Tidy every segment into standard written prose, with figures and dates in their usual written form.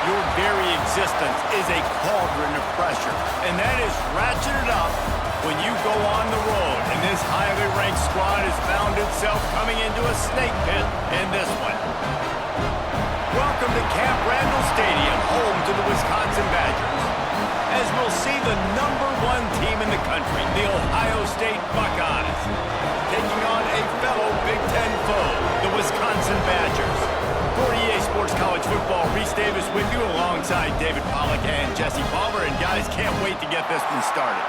Your very existence is a cauldron of pressure, and that is ratcheted up when you go on the road. And this highly ranked squad has found itself coming into a snake pit in this one. Welcome to Camp Randall Stadium, home to the Wisconsin Badgers. As we'll see the #1 team in the country, the Ohio State Buckeyes, taking on a fellow Big Ten foe, the Wisconsin Badgers. For EA Sports College Football, Reese Davis with you alongside David Pollack and Jesse Palmer. And guys, can't wait to get this one started.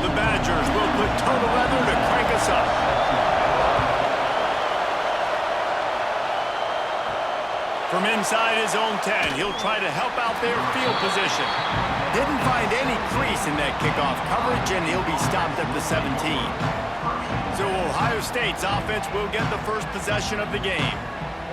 The Badgers will put total leather to crank us up. From inside his own 10, he'll try to help out their field position. Didn't find any crease in that kickoff coverage, and he'll be stopped at the 17. So Ohio State's offense will get the first possession of the game.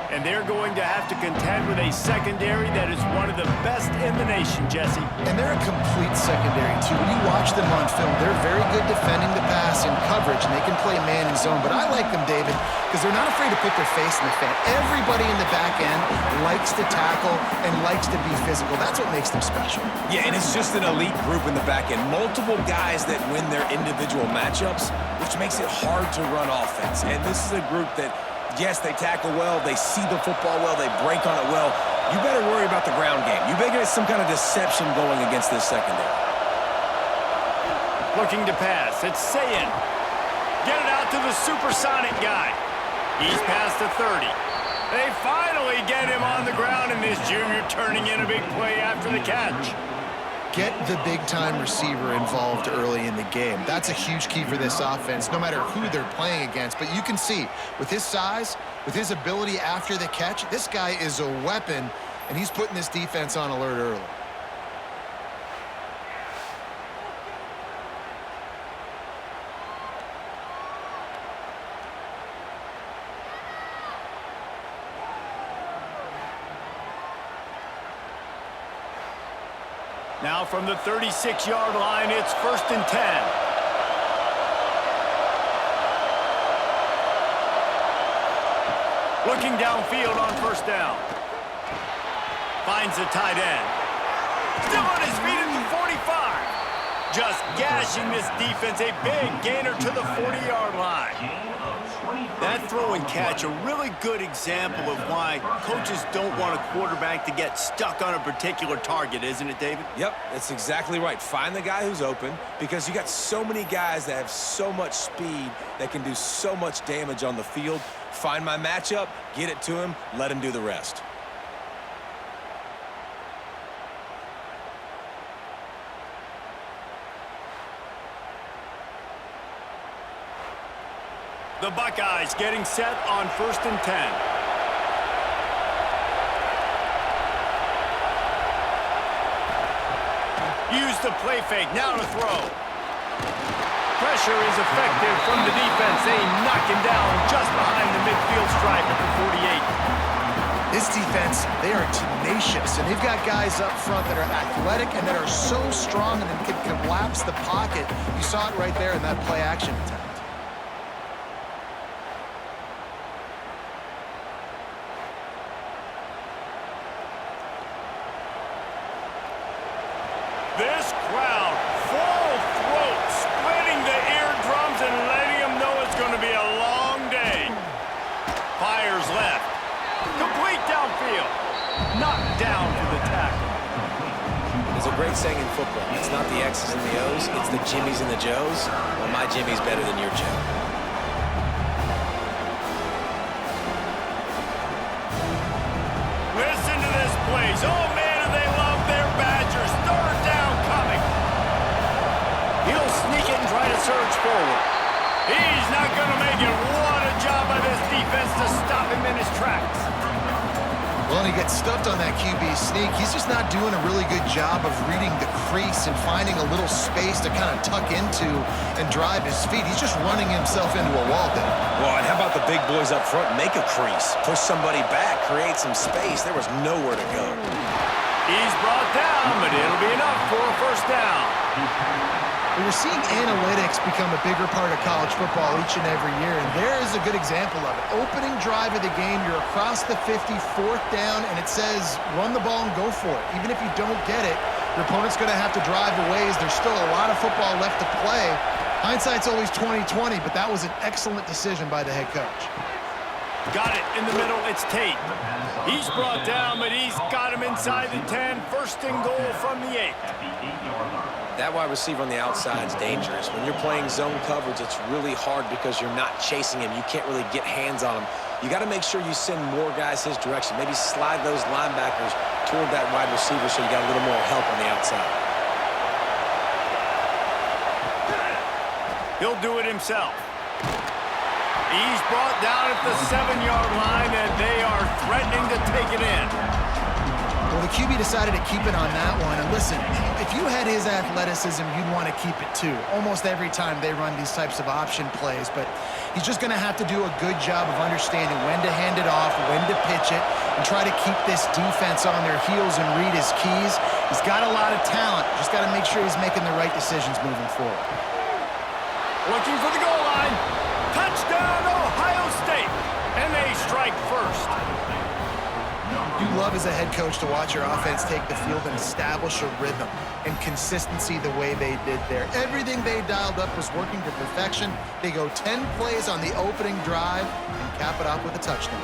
And they're going to have to contend with a secondary that is one of the best in the nation, Jesse. And they're a complete secondary, too. When you watch them on film, they're very good defending the pass in coverage, and they can play man and zone. But I like them, David, because they're not afraid to put their face in the fan. Everybody in the back end likes to tackle and likes to be physical. That's what makes them special. Yeah, and it's just an elite group in the back end. Multiple guys that win their individual matchups, which makes it hard to run offense. And this is a group that, yes, they tackle well, they see the football well, they break on it well. You better worry about the ground game. You better get some kind of deception going against this secondary. Looking to pass, it's Sayin. Get it out to the supersonic guy. He's past the 30. They finally get him on the ground, and this junior turning in a big play after the catch. Get the big-time receiver involved early in the game. That's a huge key for this offense, no matter who they're playing against. But you can see, with his size, with his ability after the catch, this guy is a weapon, and he's putting this defense on alert early. Now from the 36-yard line, it's 1st and 10. Looking downfield on 1st down. Finds the tight end. Still on his feet at the 45. Just gashing this defense, a big gainer to the 40-yard line. That throw and catch, a really good example of why coaches don't want a quarterback to get stuck on a particular target, isn't it, David? Yep, that's exactly right. Find the guy who's open, because you got so many guys that have so much speed that can do so much damage on the field. Find my matchup, get it to him, let him do the rest. The Buckeyes getting set on 1st and 10. Use the play fake, now to throw. Pressure is effective from the defense. They knock him down just behind the midfield stripe at the 48. This defense, they are tenacious, and they've got guys up front that are athletic and that are so strong and can collapse the pocket. You saw it right there in that play action attempt. This crowd, full throat, splitting the eardrums and letting them know it's going to be a long day. Fires left. Complete downfield. Knocked down to the tackle. There's a great saying in football. It's not the X's and the O's, it's the Jimmies and the Joes. Well, my Jimmy's better than your Joe. Listen to this place. Oh, man, do they love their Badgers. Third down coming. He'll sneak it and try to surge forward. He's not going to make it. What a job by this defense to stop him in his tracks. Well, and he gets stuffed on that QB sneak. He's just not doing a really good job of reading the crease and finding a little space to kind of tuck into and drive his feet. He's just running himself into a wall there. Well, and how about the big boys up front? Make a crease. Push somebody back. Create some space. There was nowhere to go. He's brought down, but it'll be enough for a 1st down. We're seeing analytics become a bigger part of college football each and every year, and there is a good example of it. Opening drive of the game, you're across the 50, 4th down, and it says run the ball and go for it. Even if you don't get it, your opponent's going to have to drive a ways. There's still a lot of football left to play. Hindsight's always 20/20, but that was an excellent decision by the head coach. Got it in the middle. It's Tate. He's brought down, but he's got him inside the 10. First and goal from the 8. That wide receiver on the outside is dangerous. When you're playing zone coverage, it's really hard because you're not chasing him. You can't really get hands on him. You got to make sure you send more guys his direction. Maybe slide those linebackers toward that wide receiver so you got a little more help on the outside. He'll do it himself. He's brought down at the 7-yard line, and they are threatening to take it in. Well, the QB decided to keep it on that one. And listen, if you had his athleticism, you'd want to keep it too. Almost every time they run these types of option plays. But he's just going to have to do a good job of understanding when to hand it off, when to pitch it, and try to keep this defense on their heels and read his keys. He's got a lot of talent. Just got to make sure he's making the right decisions moving forward. Looking for the goal line. Touchdown, Ohio State. And they strike first. You love as a head coach to watch your offense take the field and establish a rhythm and consistency the way they did there. Everything they dialed up was working to perfection. They go 10 plays on the opening drive and cap it off with a touchdown.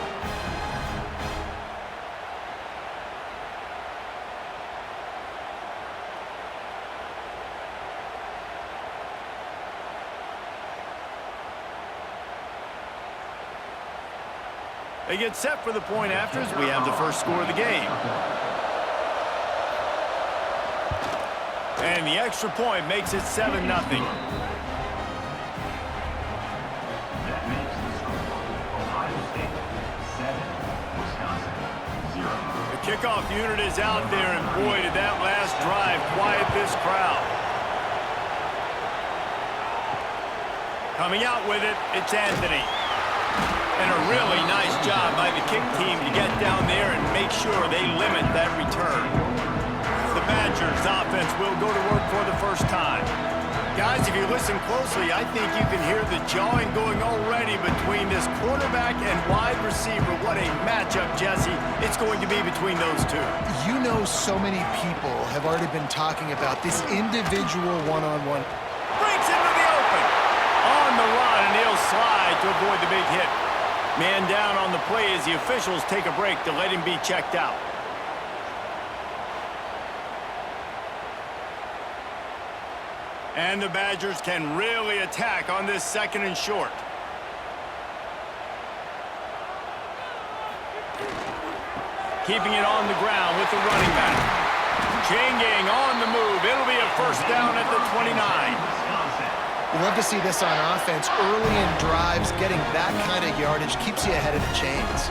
They get set for the point after as we have the first score of the game. And the extra point makes it 7-0. The kickoff unit is out there, and boy, did that last drive quiet this crowd. Coming out with it, it's Anthony. And a really nice job by the kick team to get down there and make sure they limit that return. The Badgers offense will go to work for the first time. Guys, if you listen closely, I think you can hear the jawing going already between this quarterback and wide receiver. What a matchup, Jesse, it's going to be between those two. You know, so many people have already been talking about this individual one-on-one. Breaks into the open. On the run, and he'll slide to avoid the big hit. Man down on the play as the officials take a break to let him be checked out. And the Badgers can really attack on this 2nd and short. Keeping it on the ground with the running back. Changing on the move. It'll be a first down at the 29. We love to see this on offense. Early in drives, getting that kind of yardage keeps you ahead of the chains.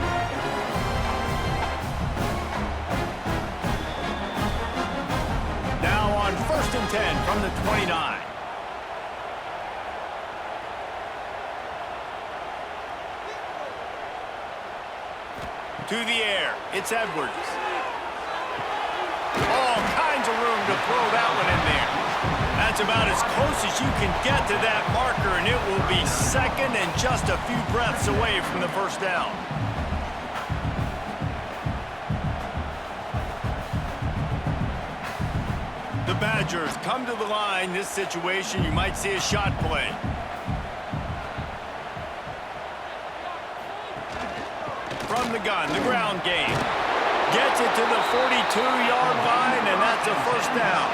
Now on 1st and 10 from the 29. To the air, it's Edwards. All kinds of room to throw that one in there. That's about as close as you can get to that marker, and it will be 2nd and just a few breaths away from the first down. The Badgers come to the line. This situation, you might see a shot play. From the gun, the ground game. Gets it to the 42-yard line, and that's a first down.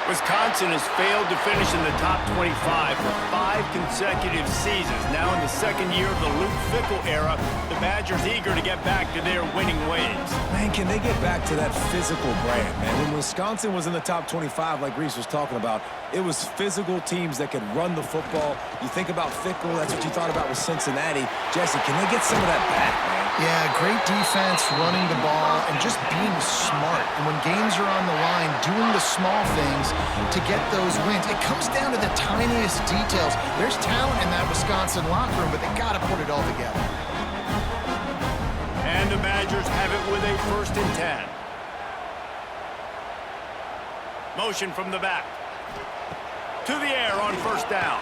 Wisconsin has failed to finish in the top 25 for 5 consecutive seasons. Now in the 2nd year of the Luke Fickell era, the Badgers eager to get back to their winning ways. Man, can they get back to that physical brand, man? When Wisconsin was in the top 25, like Reese was talking about, it was physical teams that could run the football. You think about Fickell, that's what you thought about with Cincinnati. Jesse, can they get some of that back, man? Yeah, great defense, running the ball, and just being smart. And when games are on the line, doing the small things to get those wins. It comes down to the tiniest details. There's talent in that Wisconsin locker room, but they got to put it all together. And the Badgers have it with a 1st and 10. Motion from the back. To the air on first down.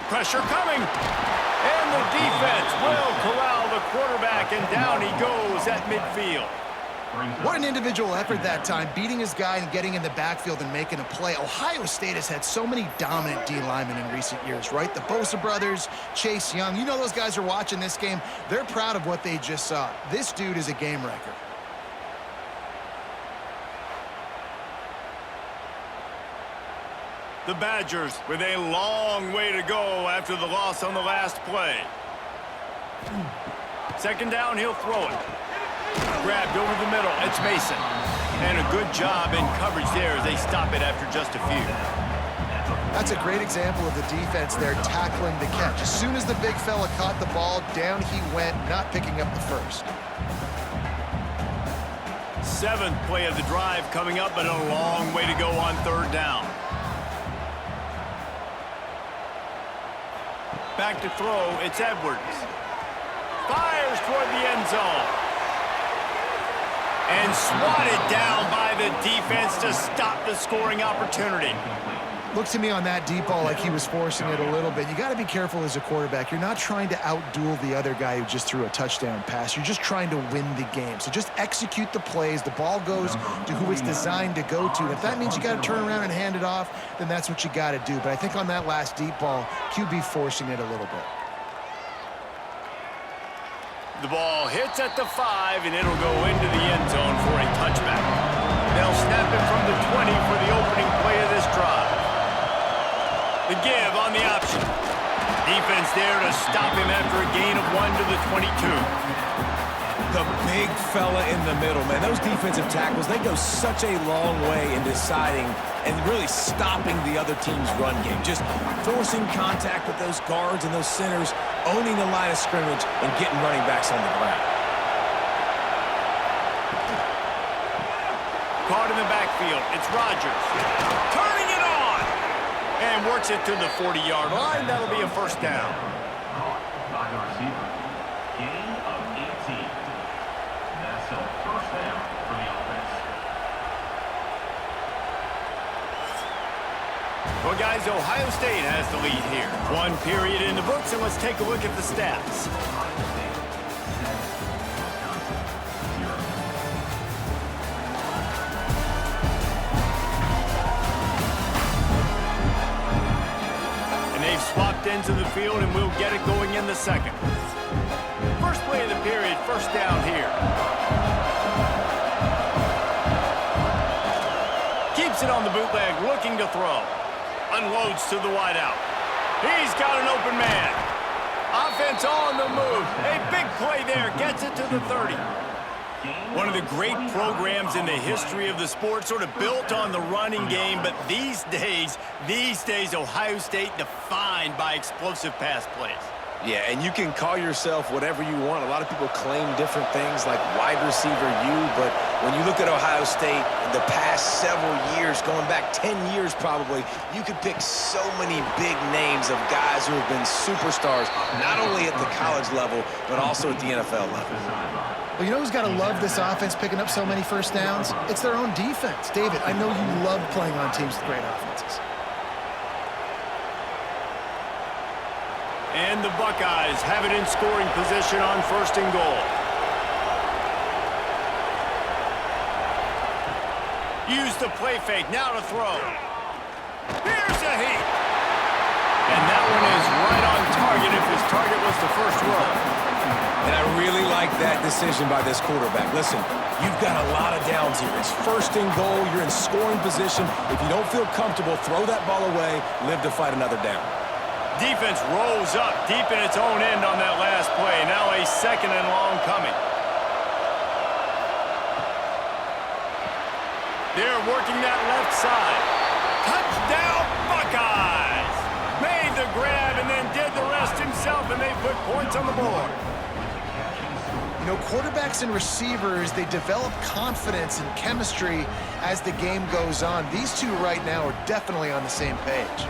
Pressure coming. And the defense will corral the quarterback, and down he goes at midfield. What an individual effort that time, beating his guy and getting in the backfield and making a play. Ohio State has had so many dominant D linemen in recent years, right? The Bosa brothers, Chase Young. You know those guys are watching this game. They're proud of what they just saw. This dude is a game wrecker. The Badgers with a long way to go after the loss on the last play. Second down, he'll throw it. Grabbed over the middle. It's Mason. And a good job in coverage there as they stop it after just a few. That's a great example of the defense there tackling the catch. As soon as the big fella caught the ball, down he went, not picking up the first. Seventh play of the drive coming up, but a long way to go on third down. Back to throw, it's Edwards. Fires toward the end zone. And swatted down by the defense to stop the scoring opportunity. Looks to me on that deep ball like he was forcing it a little bit. You got to be careful as a quarterback. You're not trying to outduel the other guy who just threw a touchdown pass. You're just trying to win the game. So just execute the plays. The ball goes to who it's designed to go to. And if that means you got to turn around and hand it off, then that's what you got to do. But I think on that last deep ball, QB forcing it a little bit. The ball hits at the 5, and it'll go into the end zone for a touchback. They'll snap it from the 20 for the opening play of this drive. The give on the option. Defense there to stop him after a gain of 1 to the 22. The big fella in the middle, man. Those defensive tackles, they go such a long way in deciding and really stopping the other team's run game. Just forcing contact with those guards and those centers, owning the line of scrimmage, and getting running backs on the ground. Caught in the backfield. It's Rodgers. Turning it on. And works it to the 40-yard line. That'll be a first down. By the receiver. Gain of 18. That's a first down for the offense. Well, guys, Ohio State has the lead here. One period in the books, and let's take a look at the stats. And they've swapped into the field, and we'll get it going in the second. First play of the period, first down here. Keeps it on the bootleg, looking to throw. Unloads to the wideout. He's got an open man. Offense on the move. A big play there. Gets it to the 30. One of the great programs in the history of the sport, sort of built on the running game, but these days, Ohio State defined by explosive pass plays. Yeah, and you can call yourself whatever you want. A lot of people claim different things like wide receiver U, but when you look at Ohio State, the past several years, going back 10 years probably, you could pick so many big names of guys who have been superstars, not only at the college level, but also at the NFL level. Well, you know who's got to love this offense picking up so many first downs? It's their own defense. David, I know you love playing on teams with great offenses. And the Buckeyes have it in scoring position on first and goal. Use the play fake, now to throw. Here's a heat. And that one is right on target if his target was the first row. And I really like that decision by this quarterback. Listen, you've got a lot of downs here. It's first and goal. You're in scoring position. If you don't feel comfortable, throw that ball away. Live to fight another down. Defense rolls up deep in its own end on that last play. Now a second and long coming. They're working that left side. Touchdown, Buckeyes! Made the grab and then did the rest himself, and they put points on the board. You know, quarterbacks and receivers, they develop confidence and chemistry as the game goes on. These two right now are definitely on the same page.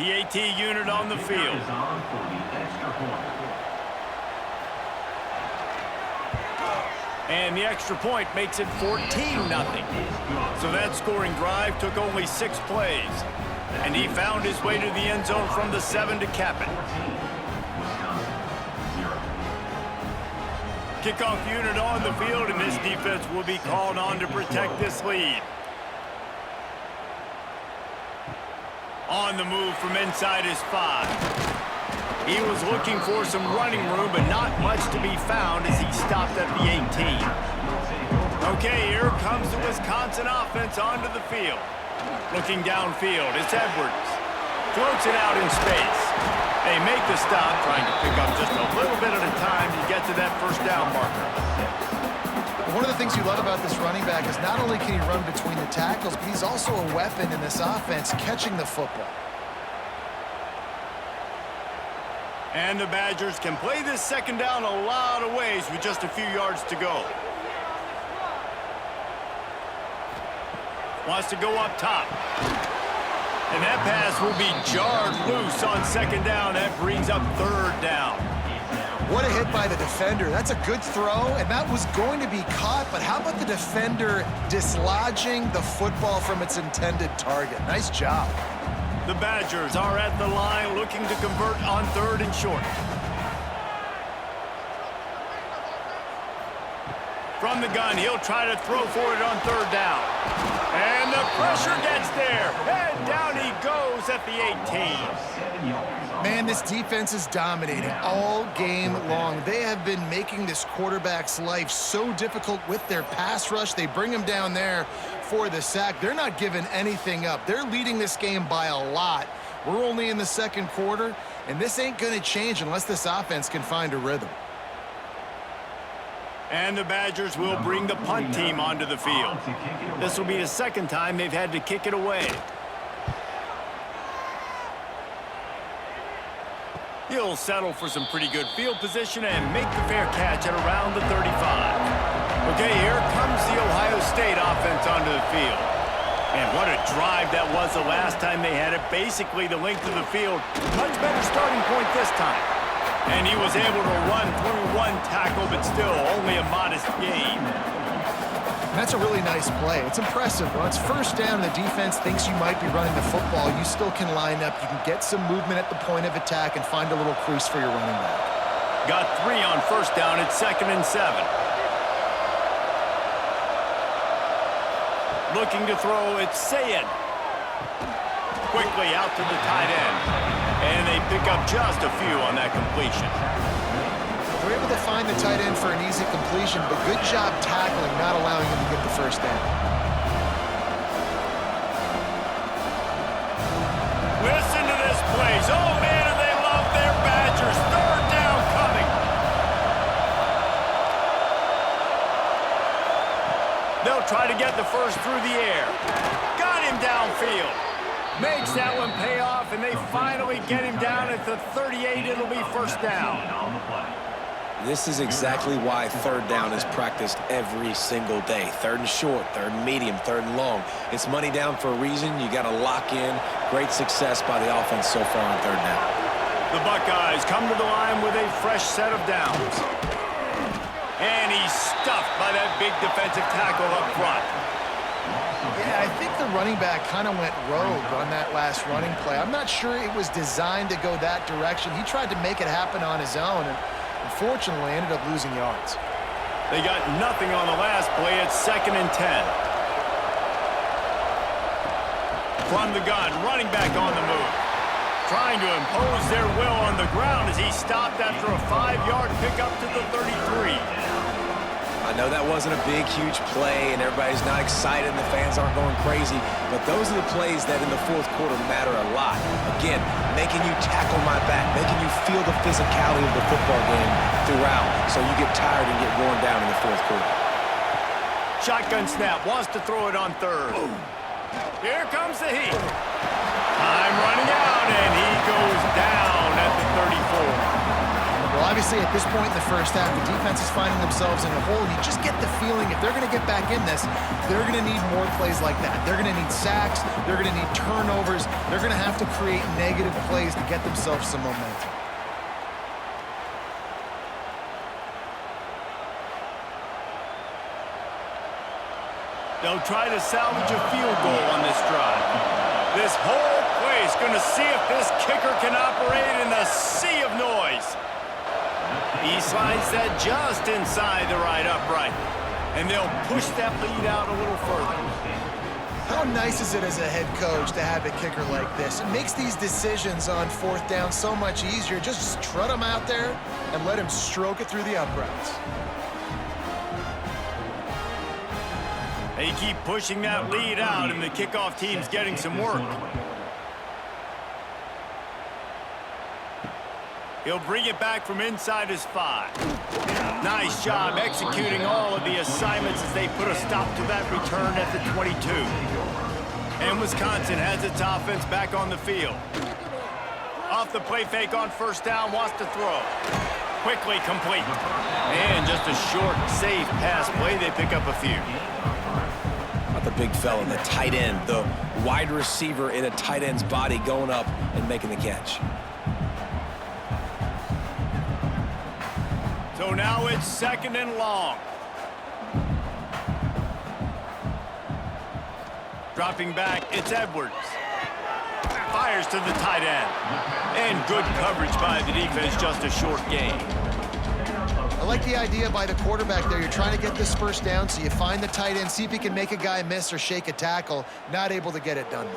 PAT unit on the field. Is on for the extra point. And the extra point makes it 14-0. So that scoring drive took only 6 plays. And he found his way to the end zone from the 7 to cap it. Kickoff unit on the field, and this defense will be called on to protect this lead. On the move from inside his 5. He was looking for some running room, but not much to be found as he stopped at the 18. Okay, here comes the Wisconsin offense onto the field. Looking downfield, it's Edwards. Floats it out in space. They make the stop, trying to pick up just a little bit at a time to get to that first down marker. One of the things you love about this running back is not only can he run between the tackles, but he's also a weapon in this offense, catching the football. And the Badgers can play this second down a lot of ways with just a few yards to go. Wants to go up top. And that pass will be jarred loose on second down. That brings up third down. What a hit by the defender. That's a good throw, and that was going to be caught, but how about the defender dislodging the football from its intended target? Nice job. The Badgers are at the line looking to convert on 3rd and short. From the gun, he'll try to throw for it on 3rd down. And the pressure gets there. And down he goes at the 18. Man, this defense is dominating all game long. They have been making this quarterback's life so difficult with their pass rush. They bring him down there for the sack. They're not giving anything up. They're leading this game by a lot. We're only in the 2nd quarter, and this ain't going to change unless this offense can find a rhythm. And the Badgers will bring the punt team onto the field. This will be the 2nd time they've had to kick it away. He'll settle for some pretty good field position and make the fair catch at around the 35. Okay, here comes the Ohio State offense onto the field. And what a drive that was the last time they had it. Basically the length of the field. Much better starting point this time. And he was able to run through 1 tackle, but still only a modest gain. That's a really nice play. It's impressive. When it's 1st down and the defense thinks you might be running the football, you still can line up. You can get some movement at the point of attack and find a little crease for your running back. Got 3 on 1st down at 2nd and 7. Looking to throw, it's Sayed. Quickly out to the tight end. And they pick up just a few on that completion. They're able to find the tight end for an easy completion, but good job tackling, not allowing him to get the 1st down. Listen to this place. Oh, man, do they love their Badgers. 3rd down coming. They'll try to get the first through the air. Got him downfield. Makes that one pay off, and they finally get him down at the 38. It'll be 1st down. This is exactly why 3rd down is practiced every single day. 3rd and short, 3rd and medium, 3rd and long. It's money down for a reason. You got to lock in. Great success by the offense so far on 3rd down. The Buckeyes come to the line with a fresh set of downs. And he's stuffed by that big defensive tackle up front. Yeah, I think the running back kind of went rogue on that last running play. I'm not sure it was designed to go that direction. He tried to make it happen on his own, and unfortunately ended up losing yards. They got nothing on the last play. It's 2nd and 10. From the gun, running back on the move. Trying to impose their will on the ground as he stopped after a 5-yard pickup to the 33. I know that wasn't a big, huge play, and everybody's not excited, and the fans aren't going crazy, but those are the plays that in the 4th quarter matter a lot. Again, making you tackle my back, making you feel the physicality of the football game throughout, so you get tired and get worn down in the 4th quarter. Shotgun snap, wants to throw it on 3rd. Here comes the heat. Time running out, and he goes down at the 34. Well, obviously at At this point in the first half, the defense is finding themselves in a hole, and you just get the feeling if they're going to get back in this, they're going to need more plays like that. They're going to need sacks. They're going to need turnovers. They're going to have to create negative plays to get themselves some momentum. They'll try to salvage a field goal on this drive. This whole play is going to see if this kicker can operate in the sea of noise. He slides that just inside the right upright. And they'll push that lead out a little further. How nice is it as a head coach to have a kicker like this? It makes these decisions on fourth down so much easier. Just strut him out there and let him stroke it through the uprights. They keep pushing that lead out, and the kickoff team's getting some work. He'll bring it back from inside his 5. Nice job executing all of the assignments as they put a stop to that return at the 22. And Wisconsin has its offense back on the field. Off the play fake on first down, wants to throw. Quickly complete. And just a short, safe pass play. They pick up a few. Not the big fella, the tight end, the wide receiver in a tight end's body going up and making the catch. So now it's 2nd and long. Dropping back, it's Edwards. Fires to the tight end. And good coverage by the defense, just a short gain. I like the idea by the quarterback there. You're trying to get this first down, so you find the tight end, see if he can make a guy miss or shake a tackle. Not able to get it done.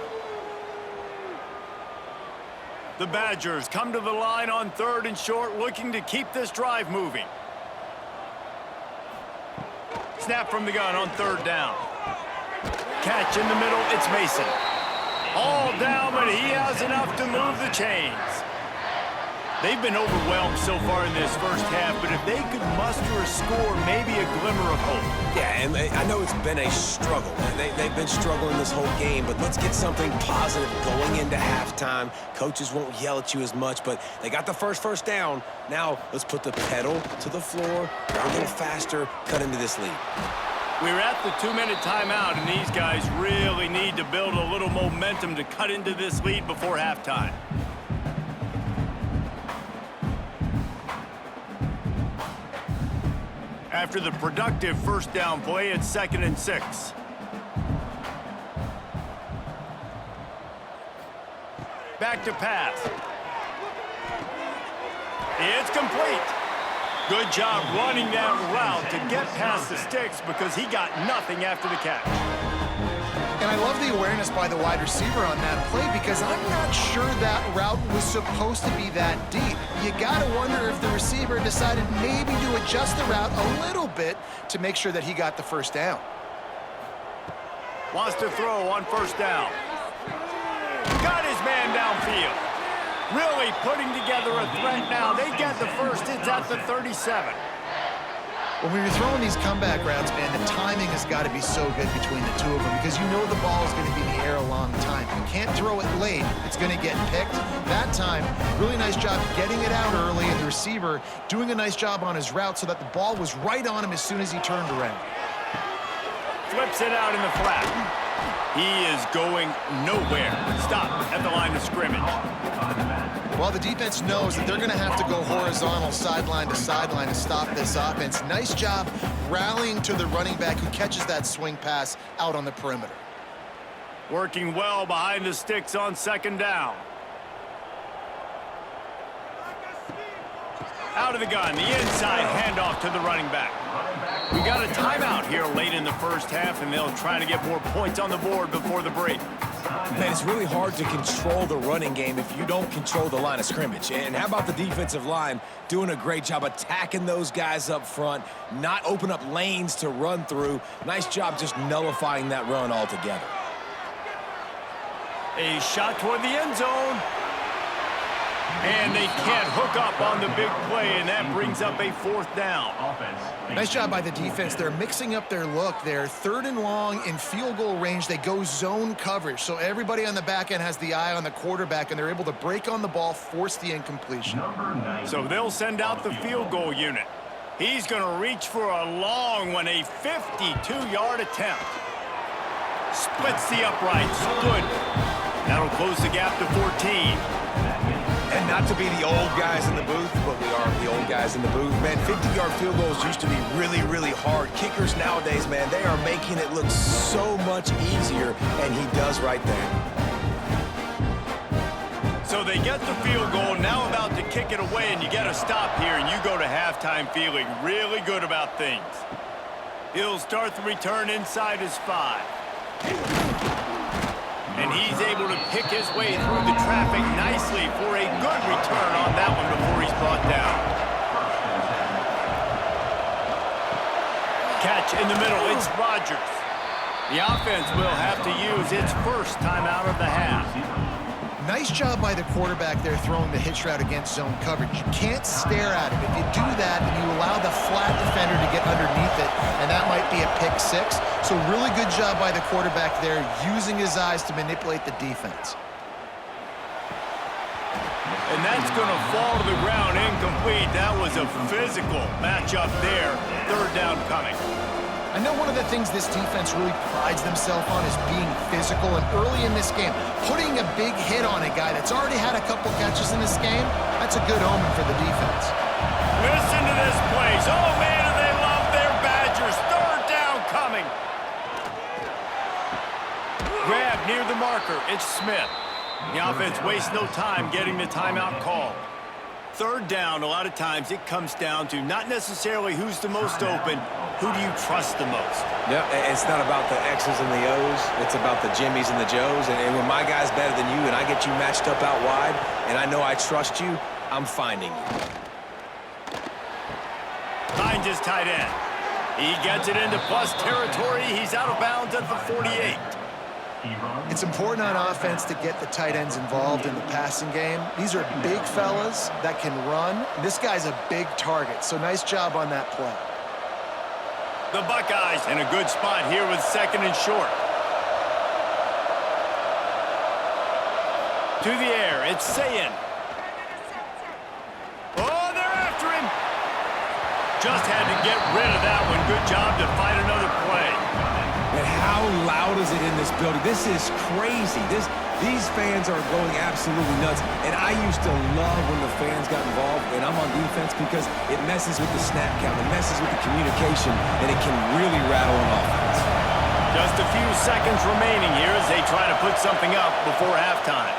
The Badgers come to the line on 3rd and short, looking to keep this drive moving. Snap from the gun on 3rd down. Catch in the middle, it's Mason. All down, but he has enough to move the chains. They've been overwhelmed so far in this first half, but if they could muster a score, maybe a glimmer of hope. Yeah, and I know it's been a struggle. They've been struggling this whole game, but let's get something positive going into halftime. Coaches won't yell at you as much, but they got the first down. Now let's put the pedal to the floor, go a little faster, cut into this lead. We're at the 2-minute timeout, and these guys really need to build a little momentum to cut into this lead before halftime. After the productive first down play, it's 2nd and 6. Back to pass. It's complete. Good job running that route to get past the sticks because he got nothing after the catch. And I love the awareness by the wide receiver on that play because I'm not sure that route was supposed to be that deep. You got to wonder if the receiver decided maybe to adjust the route a little bit to make sure that he got the first down. Wants to throw on first down. Got his man downfield. Really putting together a threat now. They get the first. It's at the 37. When you're throwing these comeback routes, man, the timing has got to be so good between the two of them because you know the ball is going to be in the air a long time. You can't throw it late. It's going to get picked. That time, really nice job getting it out early, and the receiver doing a nice job on his route so that the ball was right on him as soon as he turned around. Flips it out in the flat. He is going nowhere. Stop at the line of scrimmage. Well, the defense knows that they're going to have to go horizontal sideline to sideline to stop this offense. Nice job rallying to the running back who catches that swing pass out on the perimeter. Working well behind the sticks on 2nd down. Out of the gun, the inside handoff to the running back. We got a timeout here late in the first half, and they'll try to get more points on the board before the break. Man, it's really hard to control the running game if you don't control the line of scrimmage. And how about the defensive line doing a great job attacking those guys up front, not open up lanes to run through. Nice job just nullifying that run altogether. A shot toward the end zone. And they can't hook up on the big play, and that brings up a 4th down. Nice job by the defense. They're mixing up their look there. 3rd and long in field goal range. They go zone coverage. So everybody on the back end has the eye on the quarterback, and they're able to break on the ball, force the incompletion. So they'll send out the field goal unit. He's going to reach for a long one, a 52-yard attempt. Splits the uprights. Good. That'll close the gap to 14. And not to be the old guys in the booth, but we are the old guys in the booth. Man, 50-yard field goals used to be really, really hard. Kickers nowadays, man, they are making it look so much easier, and he does right there. So they get the field goal, now about to kick it away, and you get a stop here, and you go to halftime feeling really good about things. He'll start the return inside his 5. And he's able to pick his way through the traffic nicely for a good return on that one before he's brought down. Catch in the middle, it's Rodgers. The offense will have to use its first timeout of the half. Nice job by the quarterback there throwing the hitch route against zone coverage. You can't stare at him. If you do that, then you allow the flat defender to get underneath it, and that might be a pick 6. So really good job by the quarterback there, using his eyes to manipulate the defense. And that's going to fall to the ground incomplete. That was a physical matchup there. 3rd down coming. I know one of the things this defense really prides themselves on is being physical, and early in this game, putting a big hit on a guy that's already had a couple catches in this game, that's a good omen for the defense. Listen to this place. Oh, man, do they love their Badgers. 3rd down coming. Grab near the marker. It's Smith. The offense wastes no time getting the timeout called. 3rd down, a lot of times it comes down to not necessarily who's the most open, who do you trust the most? Yep, it's not about the X's and the O's. It's about the Jimmys and the Joes. And when my guy's better than you and I get you matched up out wide and I know I trust you, I'm finding you. Finds his tight end. He gets it into plus territory. He's out of bounds at the 48. It's important on offense to get the tight ends involved in the passing game. These are big fellas that can run. This guy's a big target, so nice job on that play. The Buckeyes in a good spot here with 2nd and short. To the air, it's Sayin. Oh, they're after him. Just had to get rid of that one. Good job to find another play. And how loud is it in this building? This is crazy. These fans are going absolutely nuts. And I used to love when the fans got involved, and I'm on defense because it messes with the snap count, it messes with the communication, and it can really rattle an offense. Just a few seconds remaining here as they try to put something up before halftime.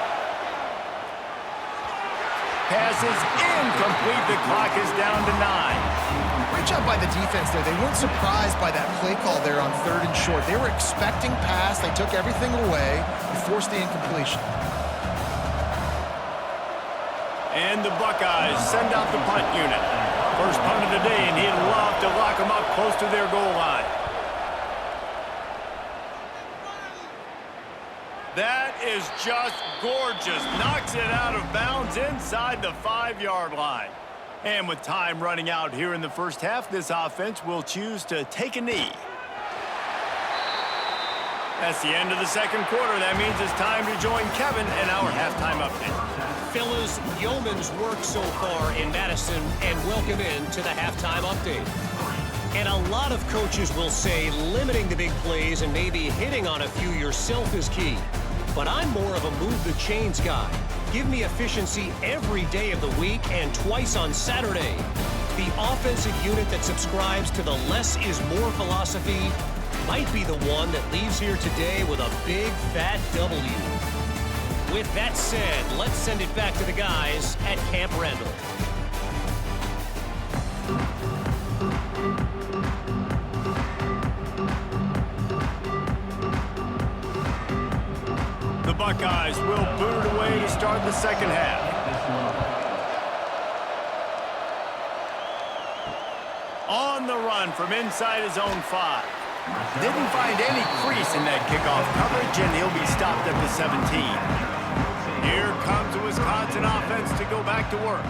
Pass is incomplete. The clock is down to 9. Great job by the defense there. They weren't surprised by that play call there on 3rd and short. They were expecting pass. They took everything away and forced the incompletion. And the Buckeyes send out the punt unit. First punt of the day, and he'd love to lock them up close to their goal line. That is just gorgeous. Knocks it out of bounds inside the 5-yard line. And with time running out here in the first half, this offense will choose to take a knee. That's the end of the 2nd quarter. That means it's time to join Kevin in our halftime update. Fellas, yeoman's work so far in Madison, and welcome in to the halftime update. And a lot of coaches will say limiting the big plays and maybe hitting on a few yourself is key. But I'm more of a move the chains guy. Give me efficiency every day of the week and twice on Saturday. The offensive unit that subscribes to the less is more philosophy might be the one that leaves here today with a big fat W. With that said, let's send it back to the guys at Camp Randall. The Buckeyes will boot it away to start the 2nd half. On the run from inside his own 5. Didn't find any crease in that kickoff coverage, and he'll be stopped at the 17. Here comes the Wisconsin offense to go go back to work.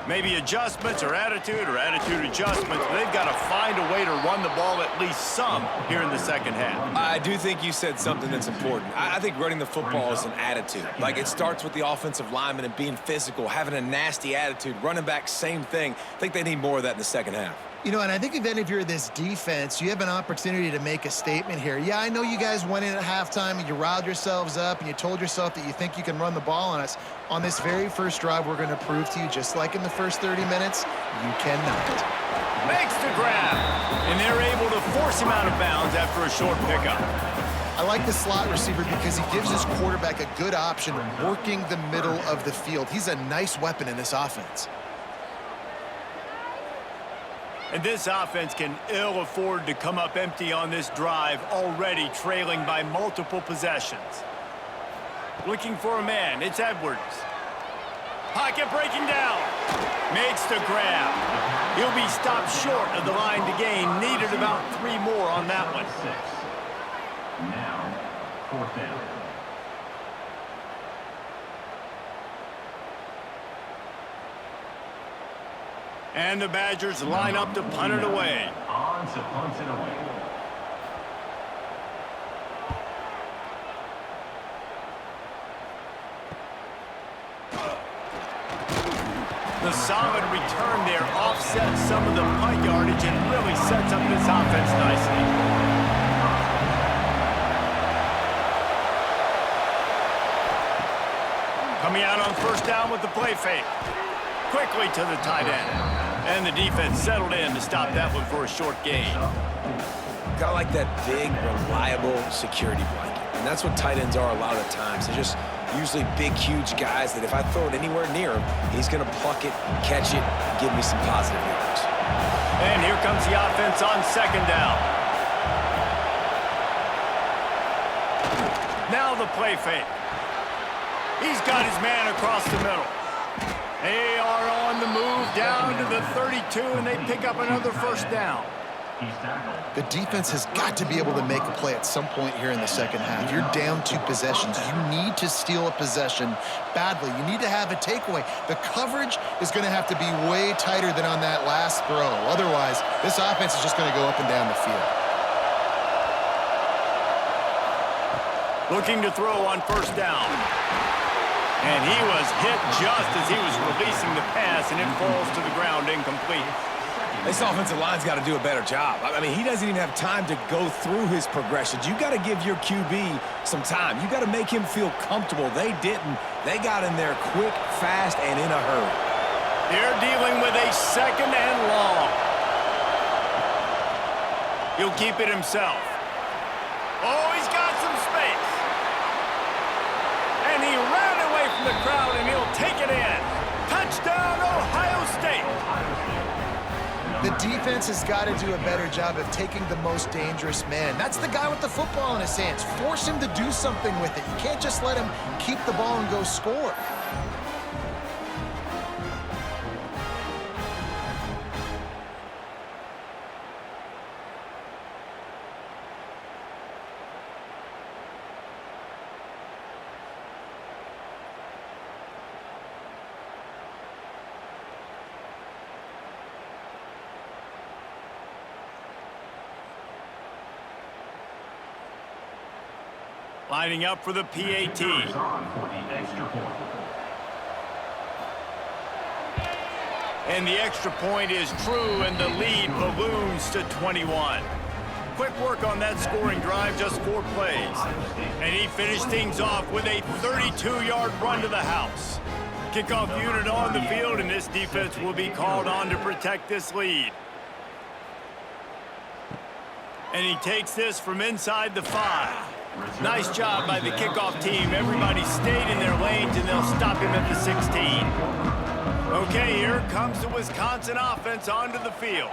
Maybe adjustments or attitude adjustments. They've got to find a way to run the ball at least some here in the second half. I do think you said something that's important. I think running the football is an attitude. Like, it starts with the offensive lineman and being physical, having a nasty attitude. Running back, same thing. I think they need more of that in the second half. You know, and I think if any of you are this defense, you have an opportunity to make a statement here. Yeah, I know you guys went in at halftime and you riled yourselves up and you told yourself that you think you can run the ball on us. On this very first drive, we're going to prove to you, just like in the first 30 minutes, you cannot. Makes the grab, and they're able to force him out of bounds after a short pickup. I like the slot receiver because he gives his quarterback a good option of working the middle of the field. He's a nice weapon in this offense. And this offense can ill afford to come up empty on this drive, already trailing by multiple possessions. Looking for a man, it's Edwards. Pocket breaking down. Makes the grab. He'll be stopped short of the line to gain. Needed about 3 more on that one. Now, fourth down. And the Badgers line up to punt it away. On to punt it away. The solid return there offsets some of the punt yardage and really sets up this offense nicely. Coming out on first down with the play fake. Quickly to the tight end. And the defense settled in to stop that one for a short gain. Got like that big, reliable security blanket. And that's what tight ends are a lot of the times. They're just usually big, huge guys that if I throw it anywhere near him, he's going to pluck it, catch it, and give me some positive yards. And here comes the offense on second down. Now the play fake. He's got his man across the middle. They are on the move down to the 32, and they pick up another first down. The defense has got to be able to make a play at some point here in the second half. You're down 2 possessions. You need to steal a possession badly. You need to have a takeaway. The coverage is going to have to be way tighter than on that last throw. Otherwise, this offense is just going to go up and down the field. Looking to throw on first down. And he was hit just as he was releasing the pass, and it falls to the ground incomplete. This offensive line's got to do a better job. I mean, he doesn't even have time to go through his progressions. You got to give your QB some time. You got to make him feel comfortable. They didn't. They got in there quick, fast, and in a hurry. They're dealing with a second and long. He'll keep it himself. Oh, he's got some space. And he ran away from the crowd, and he'll take it in. Touchdown, Ohio State. The defense has got to do a better job of taking the most dangerous man. That's the guy with the football in his hands. Force him to do something with it. You can't just let him keep the ball and go score. Lining up for the PAT. And the extra point is true, and the lead balloons to 21. Quick work on that scoring drive, just 4 plays. And he finished things off with a 32-yard run to the house. Kickoff unit on the field, and this defense will be called on to protect this lead. And he takes this from inside the 5. Nice job by the kickoff team. Everybody stayed in their lanes, and they'll stop him at the 16. Okay, here comes the Wisconsin offense onto the field.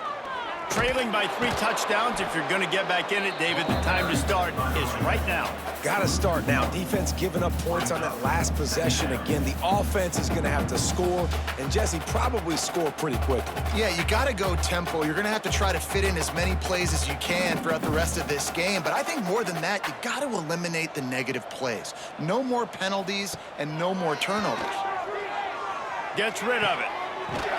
Trailing by 3 touchdowns. If you're going to get back in it, David, the time to start is right now. Got to start now. Defense giving up points on that last possession. Again, the offense is going to have to score, and Jesse probably score pretty quickly. Yeah, you got to go tempo. You're going to have to try to fit in as many plays as you can throughout the rest of this game. But I think more than that, you got to eliminate the negative plays. No more penalties and no more turnovers. Gets rid of it.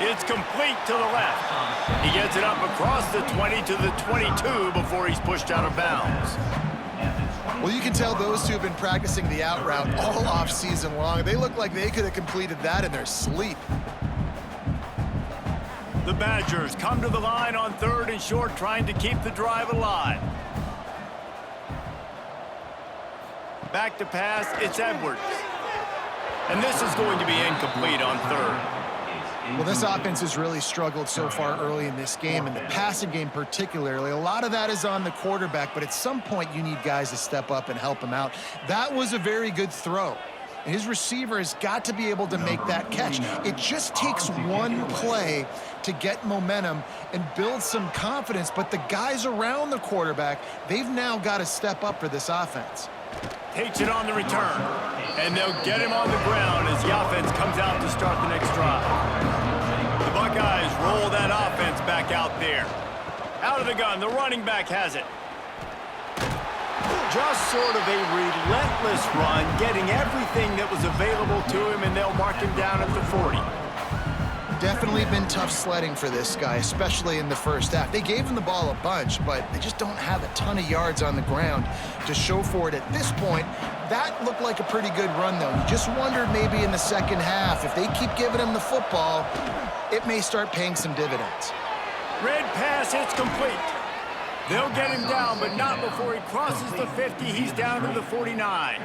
It's complete to the left. He gets it up across the 20 to the 22 before he's pushed out of bounds. Well, you can tell those two have been practicing the out route all off season long. They look like they could have completed that in their sleep. The Badgers come to the line on 3rd and short, trying to keep the drive alive. Back to pass, it's Edwards. And this is going to be incomplete on 3rd. Well, this offense has really struggled so far early in this game, and the passing game particularly. A lot of that is on the quarterback, but at some point you need guys to step up and help him out. That was a very good throw. And his receiver has got to be able to make that catch. It just takes one play to get momentum and build some confidence, but the guys around the quarterback, they've now got to step up for this offense. Takes it on the return, and they'll get him on the ground as the offense comes out to start the next drive. The Buckeyes roll that offense back out there. Out of the gun, the running back has it. Just sort of a relentless run, getting everything that was available to him, and they'll mark him down at the 40. Definitely been tough sledding for this guy, especially in the first half. They gave him the ball a bunch, but they just don't have a ton of yards on the ground to show for it at this point. That looked like a pretty good run, though. You just wondered maybe in the second half, if they keep giving him the football, it may start paying some dividends. Red pass, it's complete. They'll get him down, but not before he crosses the 50. He's down to the 49.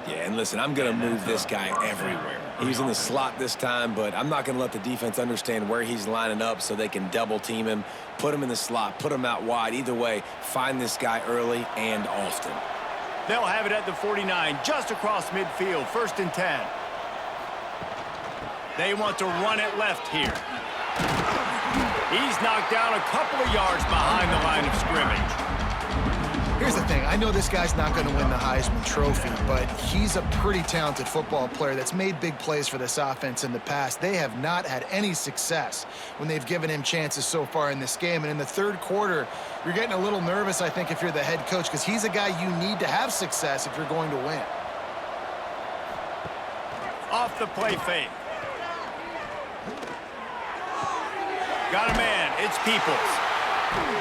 Yeah, and listen, I'm going to move this guy everywhere. He's in the slot this time, but I'm not going to let the defense understand where he's lining up so they can double team him, put him in the slot, put him out wide. Either way, find this guy early and often. They'll have it at the 49, just across midfield, 1st and 10. They want to run it left here. He's knocked down a couple of yards behind the line of scrimmage. Here's the thing. I know this guy's not going to win the Heisman Trophy, but he's a pretty talented football player that's made big plays for this offense in the past. They have not had any success when they've given him chances so far in this game. And in the 3rd quarter, you're getting a little nervous, I think, if you're the head coach, because he's a guy you need to have success if you're going to win. Off the play fake. Got a man. It's Peoples.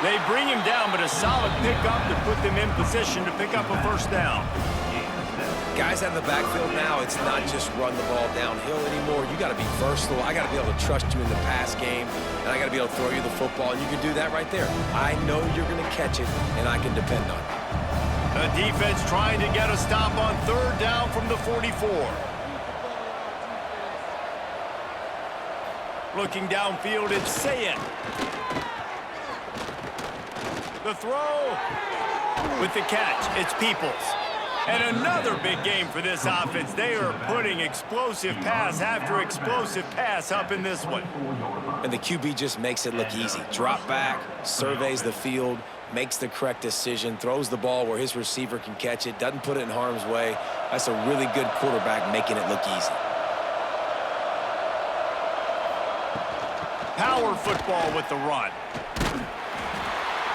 They bring him down, but a solid pickup to put them in position to pick up a 1st down. Guys out of the backfield now, it's not just run the ball downhill anymore. You got to be versatile. I got to be able to trust you in the pass game, and I got to be able to throw you the football, and you can do that right there. I know you're going to catch it, and I can depend on it. The defense trying to get a stop on 3rd down from the 44. Looking downfield, it's Sayin. The throw with the catch, it's Peoples. And another big game for this offense. They are putting explosive pass after explosive pass up in this one. And the QB just makes it look easy. Drop back, surveys the field, makes the correct decision, throws the ball where his receiver can catch it, doesn't put it in harm's way. That's a really good quarterback making it look easy. Power football with the run.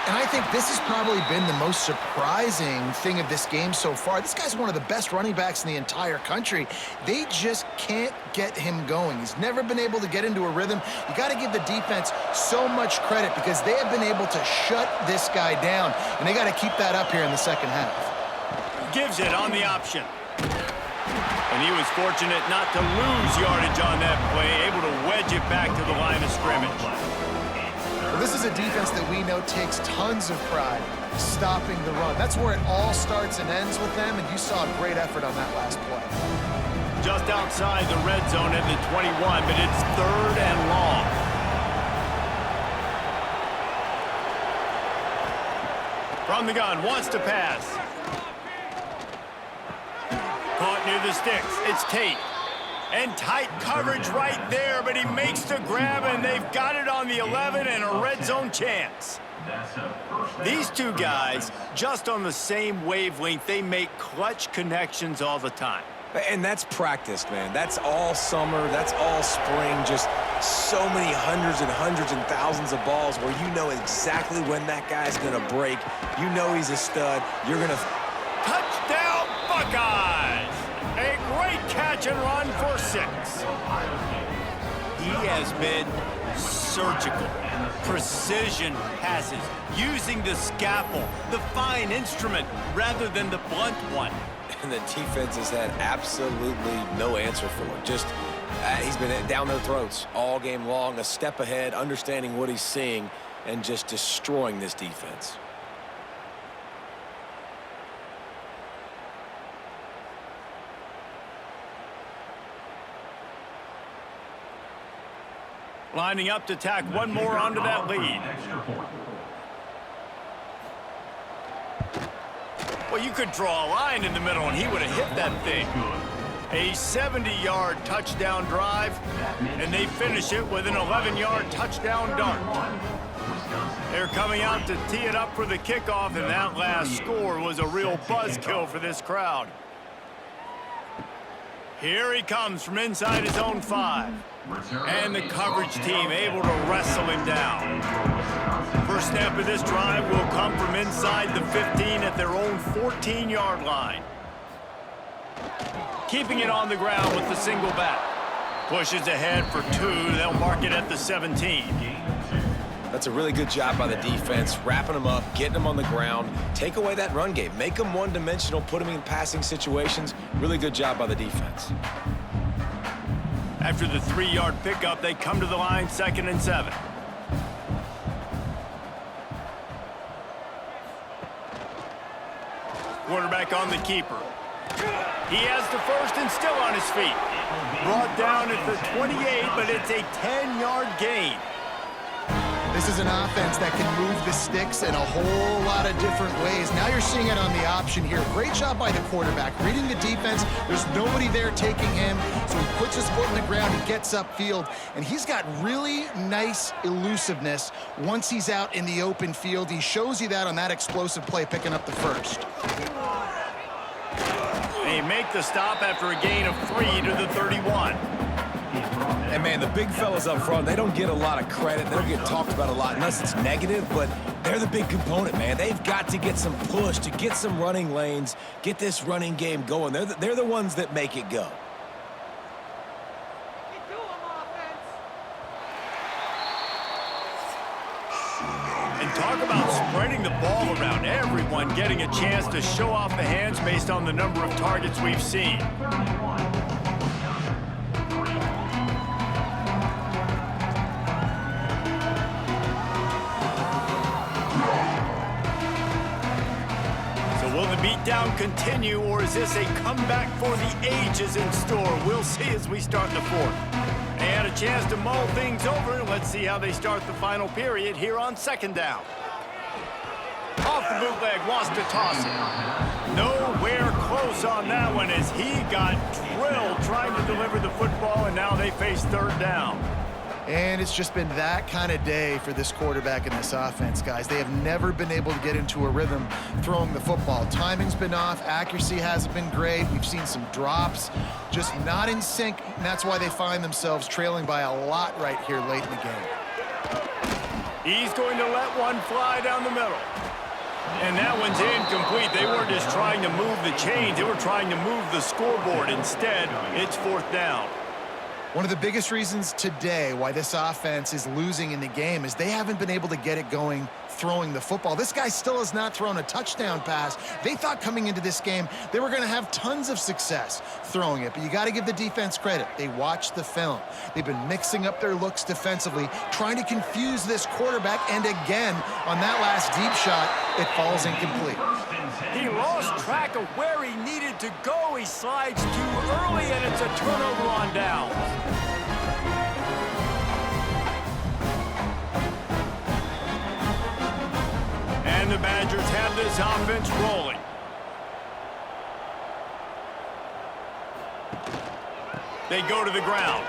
And I think this has probably been the most surprising thing of this game so far. This guy's one of the best running backs in the entire country. They just can't get him going. He's never been able to get into a rhythm. You got to give the defense so much credit because they have been able to shut this guy down, and they got to keep that up here in the second half. Gives it on the option. And he was fortunate not to lose yardage on that play, able to wedge it back to the line of scrimmage. Well, this is a defense that we know takes tons of pride stopping the run. That's where it all starts and ends with them, and you saw a great effort on that last play. Just outside the red zone at the 21, but it's 3rd and long. From the gun, wants to pass. Caught near the sticks. It's Tate. And tight coverage right there, but he makes the grab, and they've got it on the 11 and a red zone chance. These two guys, just on the same wavelength, they make clutch connections all the time. And that's practice, man. That's all summer. That's all spring. Just so many hundreds and thousands of balls where you know exactly when that guy's going to break. You know he's a stud. You're going to... Touchdown, Buckeyes! A great catch and run for 6. he has been surgical. Precision passes, using the scalpel, the fine instrument, rather than the blunt one. And the defense has had absolutely no answer for it. Just, he's been down their throats all game long, a step ahead, understanding what he's seeing, and just destroying this defense. Lining up to tack one more onto that lead. Well, you could draw a line in the middle, and he would have hit that thing. A 70-yard touchdown drive, and they finish it with an 11-yard touchdown dart. They're coming out to tee it up for the kickoff, and that last score was a real buzzkill for this crowd. Here he comes from inside his own 5. And the coverage team able to wrestle him down. First snap of this drive will come from inside the 15 at their own 14-yard line. Keeping it on the ground with the single back. Pushes ahead for 2. They'll mark it at the 17. That's a really good job by the defense, wrapping them up, getting them on the ground, take away that run game, make them one-dimensional, put them in passing situations. Really good job by the defense. After the 3-yard pickup, they come to the line 2nd and 7. Quarterback on the keeper. He has the first and still on his feet. Brought down at the 28, but it's a 10-yard gain. This is an offense that can move the sticks in a whole lot of different ways. Now you're seeing it on the option here. Great job by the quarterback. Reading the defense, there's nobody there taking him, so he puts his foot in the ground, he gets upfield, and he's got really nice elusiveness once he's out in the open field. He shows you that on that explosive play, picking up the first. They make the stop after a gain of 3 to the 31. And, man, the big fellas up front, they don't get a lot of credit. They don't get talked about a lot unless it's negative, but they're the big component, man. They've got to get some push, to get some running lanes, get this running game going. They're the ones that make it go. And talk about spreading the ball around. Everyone getting a chance to show off the hands based on the number of targets we've seen. Will the beatdown continue, or is this a comeback for the ages in store? We'll see as we start the 4th. They had a chance to mull things over. Let's see how they start the final period here on 2nd down. Off the bootleg, wants to toss it. Nowhere close on that one as he got drilled trying to deliver the football, and now they face 3rd down. And it's just been that kind of day for this quarterback and this offense, guys. They have never been able to get into a rhythm throwing the football. Timing's been off. Accuracy hasn't been great. We've seen some drops, just not in sync. And that's why they find themselves trailing by a lot right here late in the game. He's going to let one fly down the middle. And that one's incomplete. They weren't just trying to move the chains. They were trying to move the scoreboard. Instead, it's 4th down. One of the biggest reasons today why this offense is losing in the game is they haven't been able to get it going throwing the football. This guy still has not thrown a touchdown pass. They thought coming into this game they were going to have tons of success throwing it, but you got to give the defense credit. They watched the film. They've been mixing up their looks defensively, trying to confuse this quarterback, and again, on that last deep shot, it falls incomplete. He lost track of where he needed to go. He slides too early, and it's a turnover on downs. And the Badgers have this offense rolling. They go to the ground.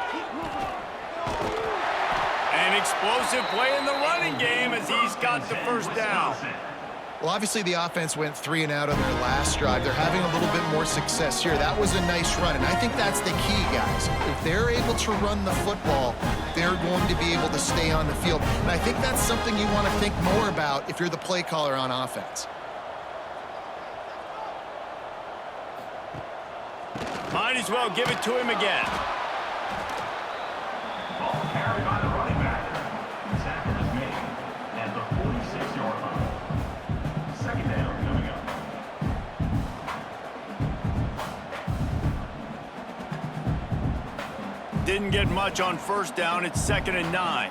An explosive play in the running game as he's got the first down. Well, obviously the offense went 3 and out on their last drive. They're having a little bit more success here. That was a nice run, and I think that's the key, guys. If they're able to run the football, they're going to be able to stay on the field. And I think that's something you want to think more about if you're the play caller on offense. Might as well give it to him again. 6-yard line. Second down coming up. Didn't get much on first down. It's 2nd and 9.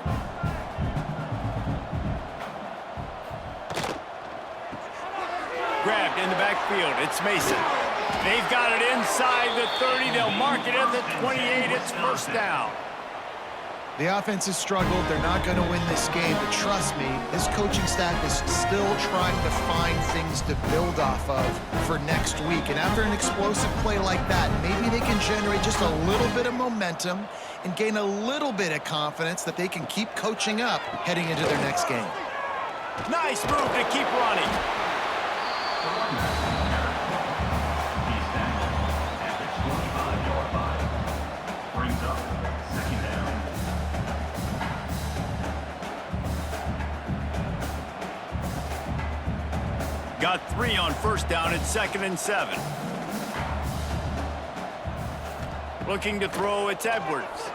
Grabbed in the backfield. It's Mason. They've got it inside the 30. They'll mark it at the 28. It's first down. The offense has struggled. They're not going to win this game, but trust me, this coaching staff is still trying to find things to build off of for next week. And after an explosive play like that, maybe they can generate just a little bit of momentum and gain a little bit of confidence that they can keep coaching up heading into their next game. Nice move to keep running. He's down at the 25-yard line. Brings up second down. Got 3 on first down. It's 2nd and 7. Looking to throw, it's Edwards.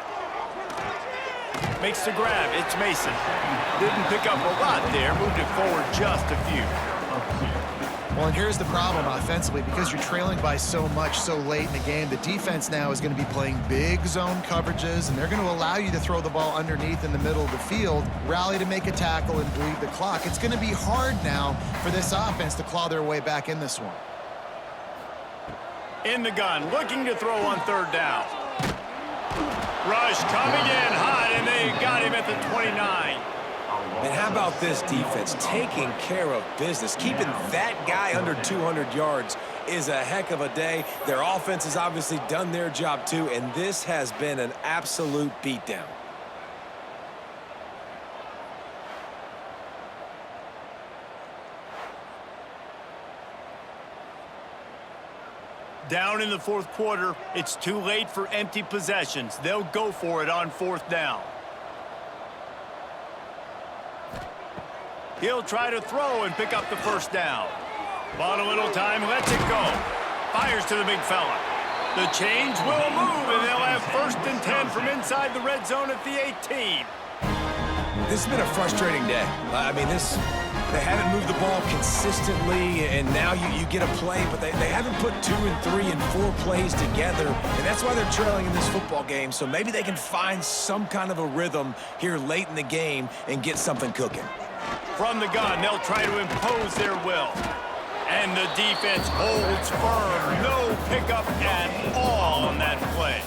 Makes the grab, it's Mason. Didn't pick up a lot there, moved it forward just a few. Well, and here's the problem offensively. Because you're trailing by so much so late in the game, the defense now is going to be playing big zone coverages, and they're going to allow you to throw the ball underneath in the middle of the field, rally to make a tackle, and bleed the clock. It's going to be hard now for this offense to claw their way back in this one. In the gun, looking to throw on third down. Rush coming in hot, and they got him at the 29. And how about this defense taking care of business? Keeping that guy under 200 yards is a heck of a day. Their offense has obviously done their job too, and this has been an absolute beatdown. Down in the fourth quarter, it's too late for empty possessions. They'll go for it on fourth down. He'll try to throw and pick up the first down. Bought a little time, lets it go. Fires to the big fella. The change will move, and they'll have 1st and 10 from inside the red zone at the 18. This has been a frustrating day. They haven't moved the ball consistently, and now you get a play, but they haven't put 2 and 3 and 4 plays together, and that's why they're trailing in this football game. So maybe they can find some kind of a rhythm here late in the game and get something cooking. From the gun, they'll try to impose their will. And the defense holds firm. No pickup at all on that play.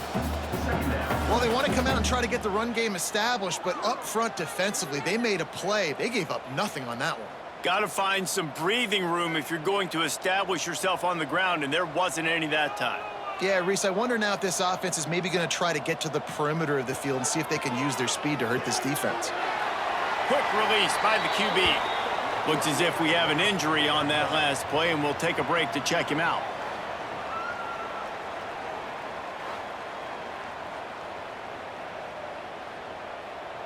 Well, they want to come out and try to get the run game established, but up front defensively, they made a play. They gave up nothing on that one. Got to find some breathing room if you're going to establish yourself on the ground, and there wasn't any that time. Yeah, Reese, I wonder now if this offense is maybe going to try to get to the perimeter of the field and see if they can use their speed to hurt this defense. Quick release by the QB. Looks as if we have an injury on that last play, and we'll take a break to check him out.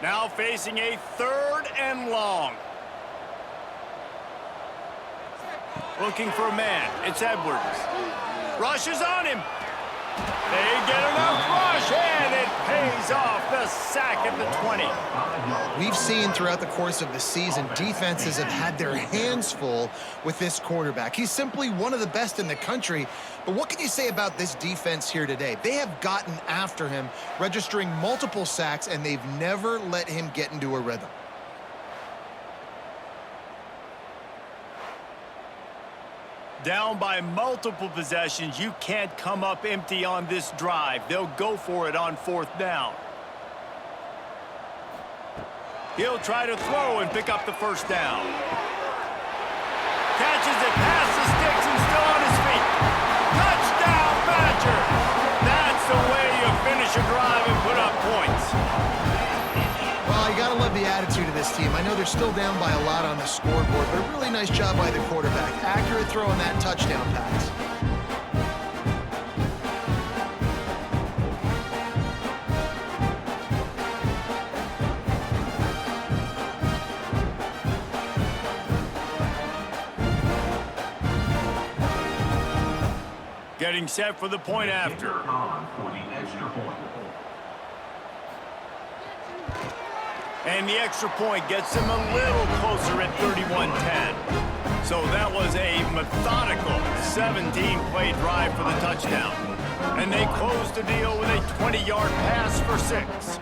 Now facing a 3rd and long. Looking for a man. It's Edwards. Rushes on him. They get enough rush, and it pays off. The sack at the 20. We've seen throughout the course of the season, defenses have had their hands full with this quarterback. He's simply one of the best in the country. But what can you say about this defense here today? They have gotten after him, registering multiple sacks, and they've never let him get into a rhythm. Down by multiple possessions, you can't come up empty on this drive. They'll go for it on 4th down. He'll try to throw and pick up the first down. Catches it past the sticks and still on his feet. Touchdown, Badger! That's the way you finish a drive and put up points. Well, you got to love the attitude of this team. I know they're still down by a lot on the scoreboard, but a really nice job by the quarterback. Accurate throw on that touchdown pass. Getting set for the point after. On for the extra point. And the extra point gets them a little closer at 31-10. So that was a methodical 17-play drive for the touchdown. And they closed the deal with a 20-yard pass for 6.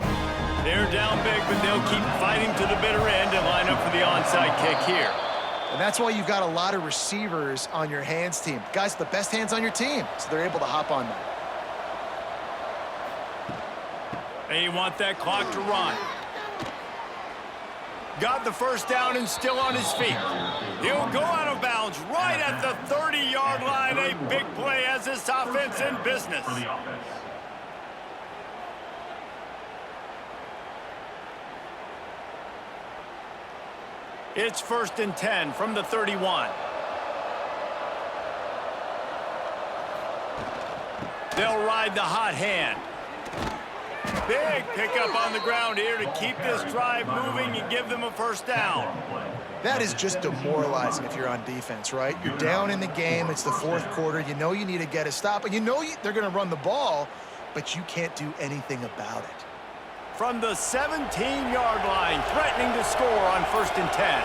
They're down big, but they'll keep fighting to the bitter end and line up for the onside kick here. And that's why you've got a lot of receivers on your hands team. Guys, the best hands on your team, so they're able to hop on that. They want that clock to run. Got the first down and still on his feet. He'll go out of bounds right at the 30-yard line. A big play as this offense in business. It's 1st and 10 from the 31. They'll ride the hot hand. Big pickup on the ground here to keep this drive moving and give them a first down. That is just demoralizing if you're on defense, right? You're down in the game. It's the 4th quarter. You know you need to get a stop, and you know they're going to run the ball, but you can't do anything about it. From the 17-yard line, threatening to score on 1st and 10.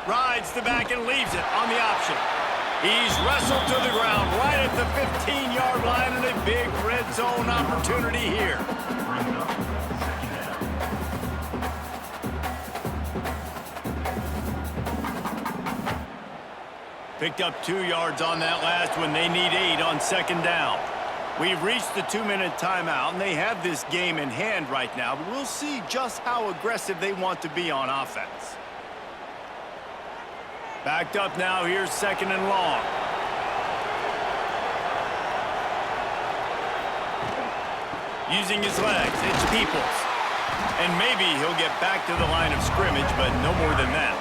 Rides the back and leaves it on the option. He's wrestled to the ground right at the 15-yard line and a big red zone opportunity here. Picked up 2 yards on that last one. They need 8 on 2nd down. We've reached the 2-minute timeout, and they have this game in hand right now, but we'll see just how aggressive they want to be on offense. Backed up now, here's 2nd and long. Using his legs, it's Peoples. And maybe he'll get back to the line of scrimmage, but no more than that.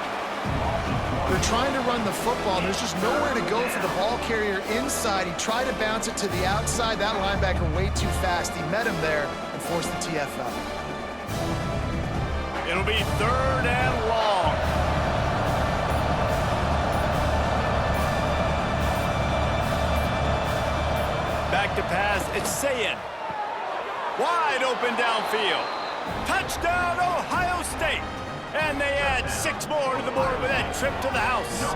They're trying to run the football, and there's just nowhere to go for the ball carrier inside. He tried to bounce it to the outside. That linebacker way too fast. He met him there and forced the TFL. It'll be 3rd and long. Back to pass, it's Sayin. Wide open downfield. Touchdown, Ohio State. And they add 6 more to the board with that trip to the house.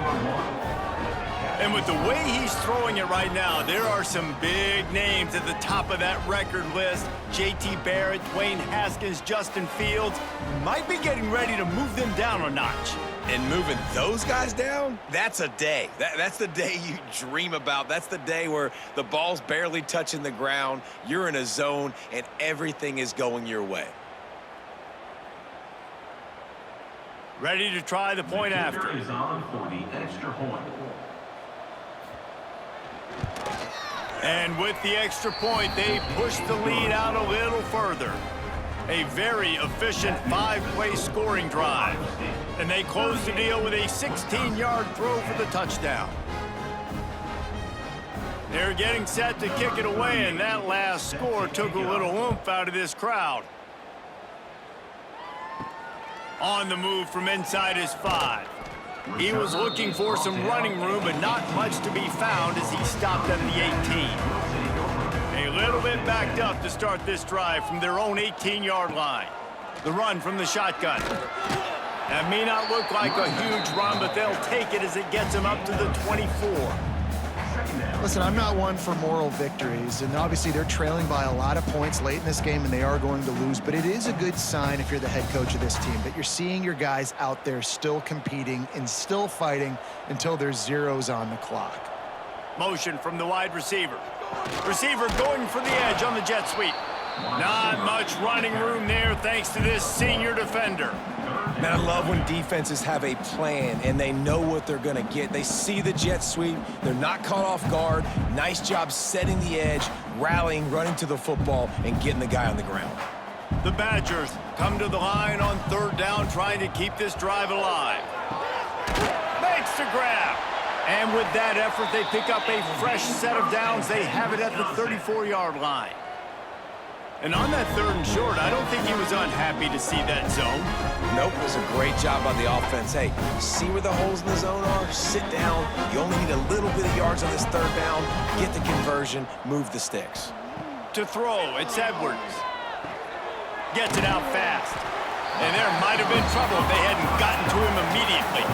And with the way he's throwing it right now, there are some big names at the top of that record list. J.T. Barrett, Dwayne Haskins, Justin Fields might be getting ready to move them down a notch. And moving those guys down, that's a day. That's the day you dream about. That's the day where the ball's barely touching the ground, you're in a zone, and everything is going your way. Ready to try the point after. Is on for the extra point. And with the extra point, they push the lead out a little further. A very efficient 5-play scoring drive. And they close the deal with a 16-yard throw for the touchdown. They're getting set to kick it away, and that last score took a little oomph out of this crowd. On the move from inside his 5. He was looking for some running room, but not much to be found as he stopped at the 18. A little bit backed up to start this drive from their own 18-yard line. The run from the shotgun. That may not look like a huge run, but they'll take it as it gets them up to the 24. Listen, I'm not one for moral victories, and obviously they're trailing by a lot of points late in this game, and they are going to lose, but it is a good sign if you're the head coach of this team that you're seeing your guys out there still competing and still fighting until there's zeros on the clock. Motion from the wide receiver. Receiver going for the edge on the jet sweep. Not much running room there thanks to this senior defender. Man, I love when defenses have a plan and they know what they're going to get. They see the jet sweep. They're not caught off guard. Nice job setting the edge, rallying, running to the football, and getting the guy on the ground. The Badgers come to the line on 3rd down, trying to keep this drive alive. Makes the grab. And with that effort, they pick up a fresh set of downs. They have it at the 34-yard line. And on that 3rd and short, I don't think he was unhappy to see that zone. Nope, it was a great job by the offense. Hey, see where the holes in the zone are? Sit down. You only need a little bit of yards on this 3rd down. Get the conversion. Move the sticks. To throw, it's Edwards. Gets it out fast. And there might have been trouble if they hadn't gotten to him immediately.